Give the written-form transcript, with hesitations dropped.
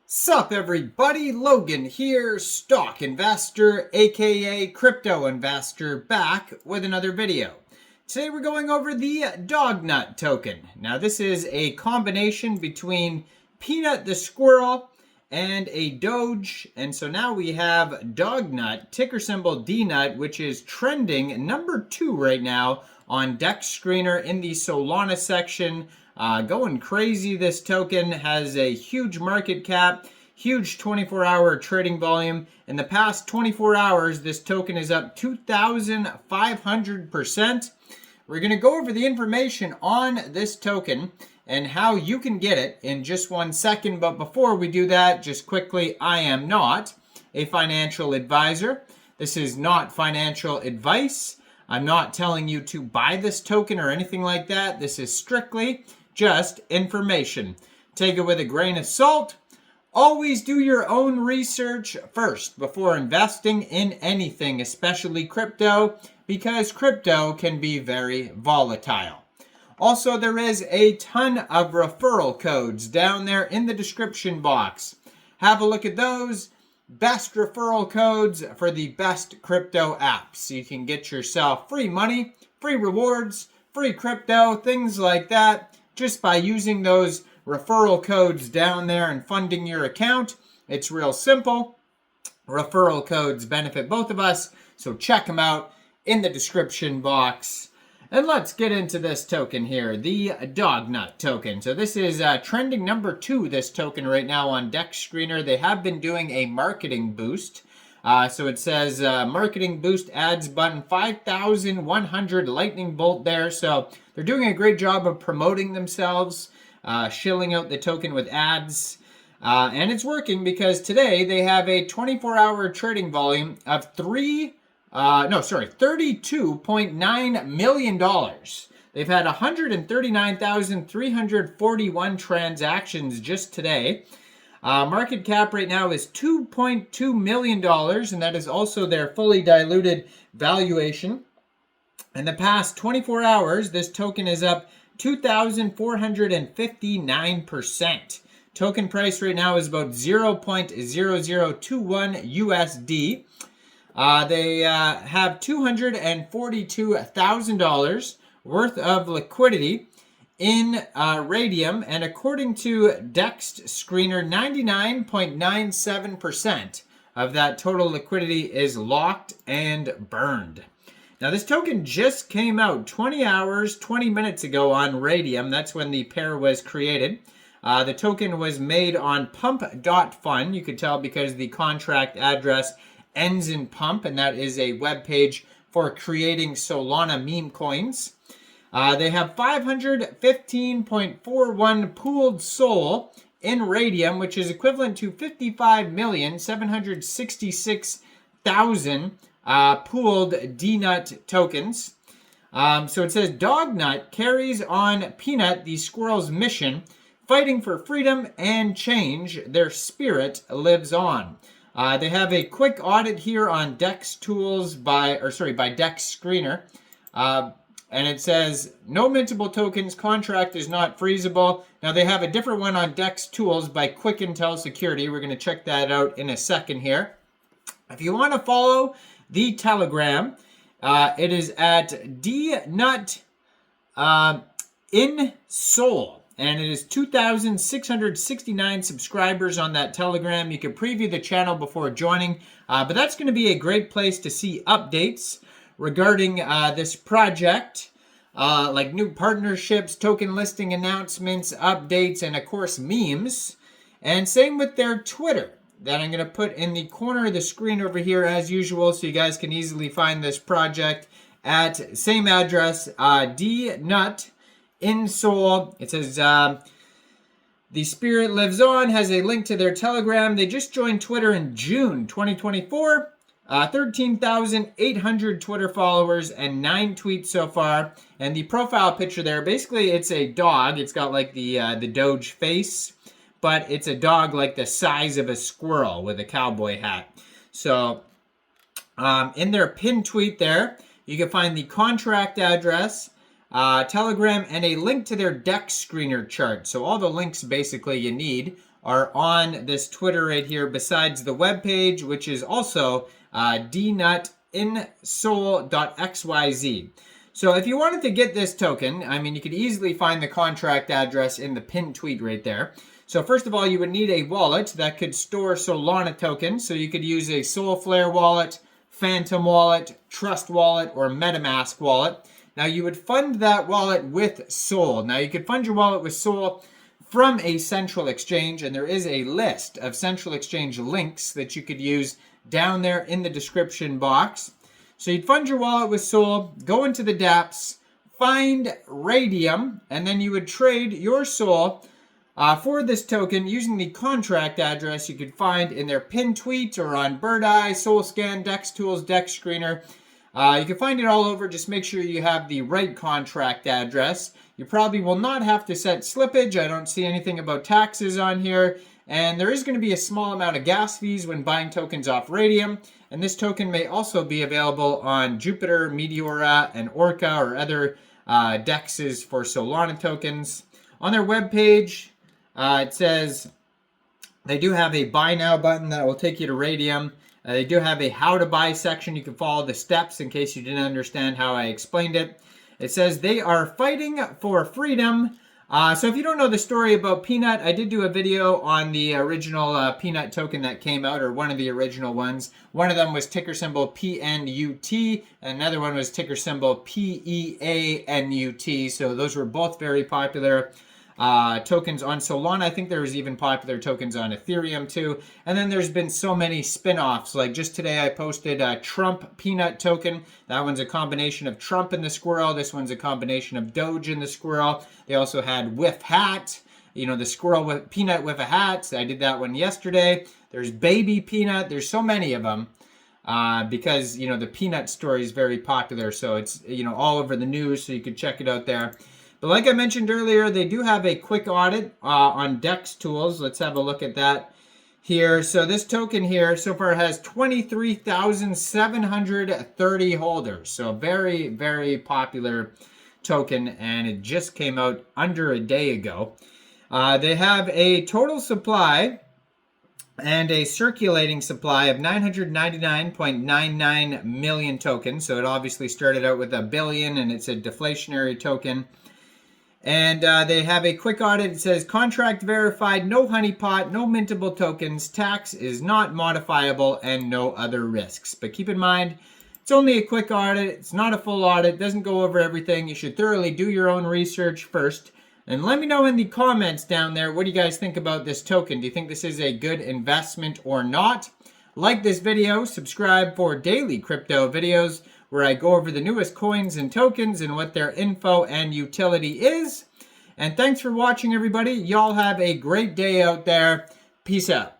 Sup everybody, Logan here, stock investor, aka crypto investor, back with another video. Today we're going over the Dognut token. Now this is a combination between Pnut the Squirrel and a Doge, and so now we have Dognut, ticker symbol Dnut, which is trending number 2 right now on DEX Screener in the Solana section. Going crazy. This token has a huge market cap, huge 24-hour trading volume. In the past 24 hours, this token is up 2,500%. We're going to go over the information on this token and how you can get it in just 1 second. But before we do that, just quickly, I am not a financial advisor. This is not financial advice. I'm not telling you to buy this token or anything like that. This is strictly just information. Take it with a grain of salt. Always do your own research first before investing in anything, especially crypto, because crypto can be very volatile. Also, there is a ton of referral codes down there in the description box. Have a look at those. Best referral codes for the best crypto apps. You can get yourself free money, free rewards, free crypto, things like that, just by using those referral codes down there and funding your account. It's real simple. Referral codes benefit both of us, so check them out in the description box. And let's get into this token here, the Dognut token. So this is trending number 2, this token right now on DEX Screener. They have been doing a marketing boost. So it says marketing boost ads button, 5,100 lightning bolt there. So they're doing a great job of promoting themselves, shilling out the token with ads. And it's working because today they have a 24-hour trading volume of $32.9 million. They've had 139,341 transactions just today. Market cap right now is $2.2 million, and that is also their fully diluted valuation. In the past 24 hours, this token is up 2,459%. Token price right now is about 0.0021 USD. They have $242,000 worth of liquidity in Radium, and according to DEX Screener, 99.97% of that total liquidity is locked and burned. Now this token just came out 20 hours, 20 minutes ago on Radium. That's when the pair was created. The token was made on pump.fun. You could tell because the contract address ends in pump, and that is a web page for creating Solana meme coins. They have 515.41 pooled SOL in Radium, which is equivalent to 55,766,000 pooled Dnut tokens. So it says Dognut carries on Pnut the Squirrel's mission, fighting for freedom and change. Their spirit lives on. They have a quick audit here on DEX Tools by DEX Screener. And it says, no mintable tokens, contract is not freezable. Now they have a different one on DEX Tools by Quick Intel Security. We're going to check that out in a second here. If you want to follow the Telegram, it is at Dnut in Seoul. And it is 2,669 subscribers on that Telegram. You can preview the channel before joining. But that's going to be a great place to see updates regarding this project, like new partnerships, token listing announcements, updates, and of course memes. And same with their Twitter that I'm going to put in the corner of the screen over here as usual, so you guys can easily find this project at same address, Dnut in Seoul. It says the spirit lives on, has a link to their Telegram. They just joined Twitter in June 2024. 13,800 Twitter followers and 9 tweets so far. And the profile picture there, basically it's a dog. It's got like the Doge face, but it's a dog like the size of a squirrel with a cowboy hat. So in their pinned tweet there, you can find the contract address, Telegram, and a link to their DEX Screener chart. So all the links basically you need are on this Twitter right here, besides the webpage, which is also dnutinSol.xyz. So if you wanted to get this token, I mean, you could easily find the contract address in the pinned tweet right there. So first of all, you would need a wallet that could store Solana tokens. So you could use a Solflare wallet, Phantom wallet, Trust wallet, or MetaMask wallet. Now you would fund that wallet with Sol. Now you could fund your wallet with Sol from a central exchange, and there is a list of central exchange links that you could use down there in the description box. So you'd fund your wallet with Sol, go into the dApps, find Radium, and then you would trade your Sol for this token using the contract address you could find in their pinned tweet or on BirdEye, SolScan, Dex Tools, Dex Screener. You can find it all over. Just make sure you have the right contract address. You probably will not have to set slippage. I don't see anything about taxes on here. And there is going to be a small amount of gas fees when buying tokens off Radium. And this token may also be available on Jupiter, Meteora, and Orca, or other dexes for Solana tokens. On their webpage, it says they do have a buy now button that will take you to Radium. They do have a how to buy section. You can follow the steps in case you didn't understand how I explained it. It says they are fighting for freedom. So if you don't know the story about Pnut, I did do a video on the original Pnut token that came out, or one of the original ones. One of them was ticker symbol PNUT, and another one was ticker symbol PEANUT. So those were both very popular tokens on Solana. I think there was even popular tokens on Ethereum too. And then there's been so many spin-offs. Like just today I posted a Trump Pnut token. That one's a combination of Trump and the Squirrel. This one's a combination of Doge and the Squirrel. They also had Whiff Hat, you know, the Squirrel with Pnut with a hat. I did that one yesterday. There's Baby Pnut. There's so many of them. Because, you know, the Pnut story is very popular. So it's, you know, all over the news. So you could check it out there. But like I mentioned earlier, they do have a quick audit on Dex Tools. Let's have a look at that here. So this token here so far has 23,730 holders. So very, very popular token, and it just came out under a day ago. They have a total supply and a circulating supply of 999.99 million tokens. So it obviously started out with 1 billion, and it's a deflationary token. And they have a quick audit. It says, contract verified, no honeypot, no mintable tokens, tax is not modifiable, and no other risks. But keep in mind, it's only a quick audit. It's not a full audit. It doesn't go over everything. You should thoroughly do your own research first. And let me know in the comments down there, what do you guys think about this token? Do you think this is a good investment or not? Like this video, subscribe for daily crypto videos, where I go over the newest coins and tokens and what their info and utility is. And thanks for watching, everybody. Y'all have a great day out there. Peace out.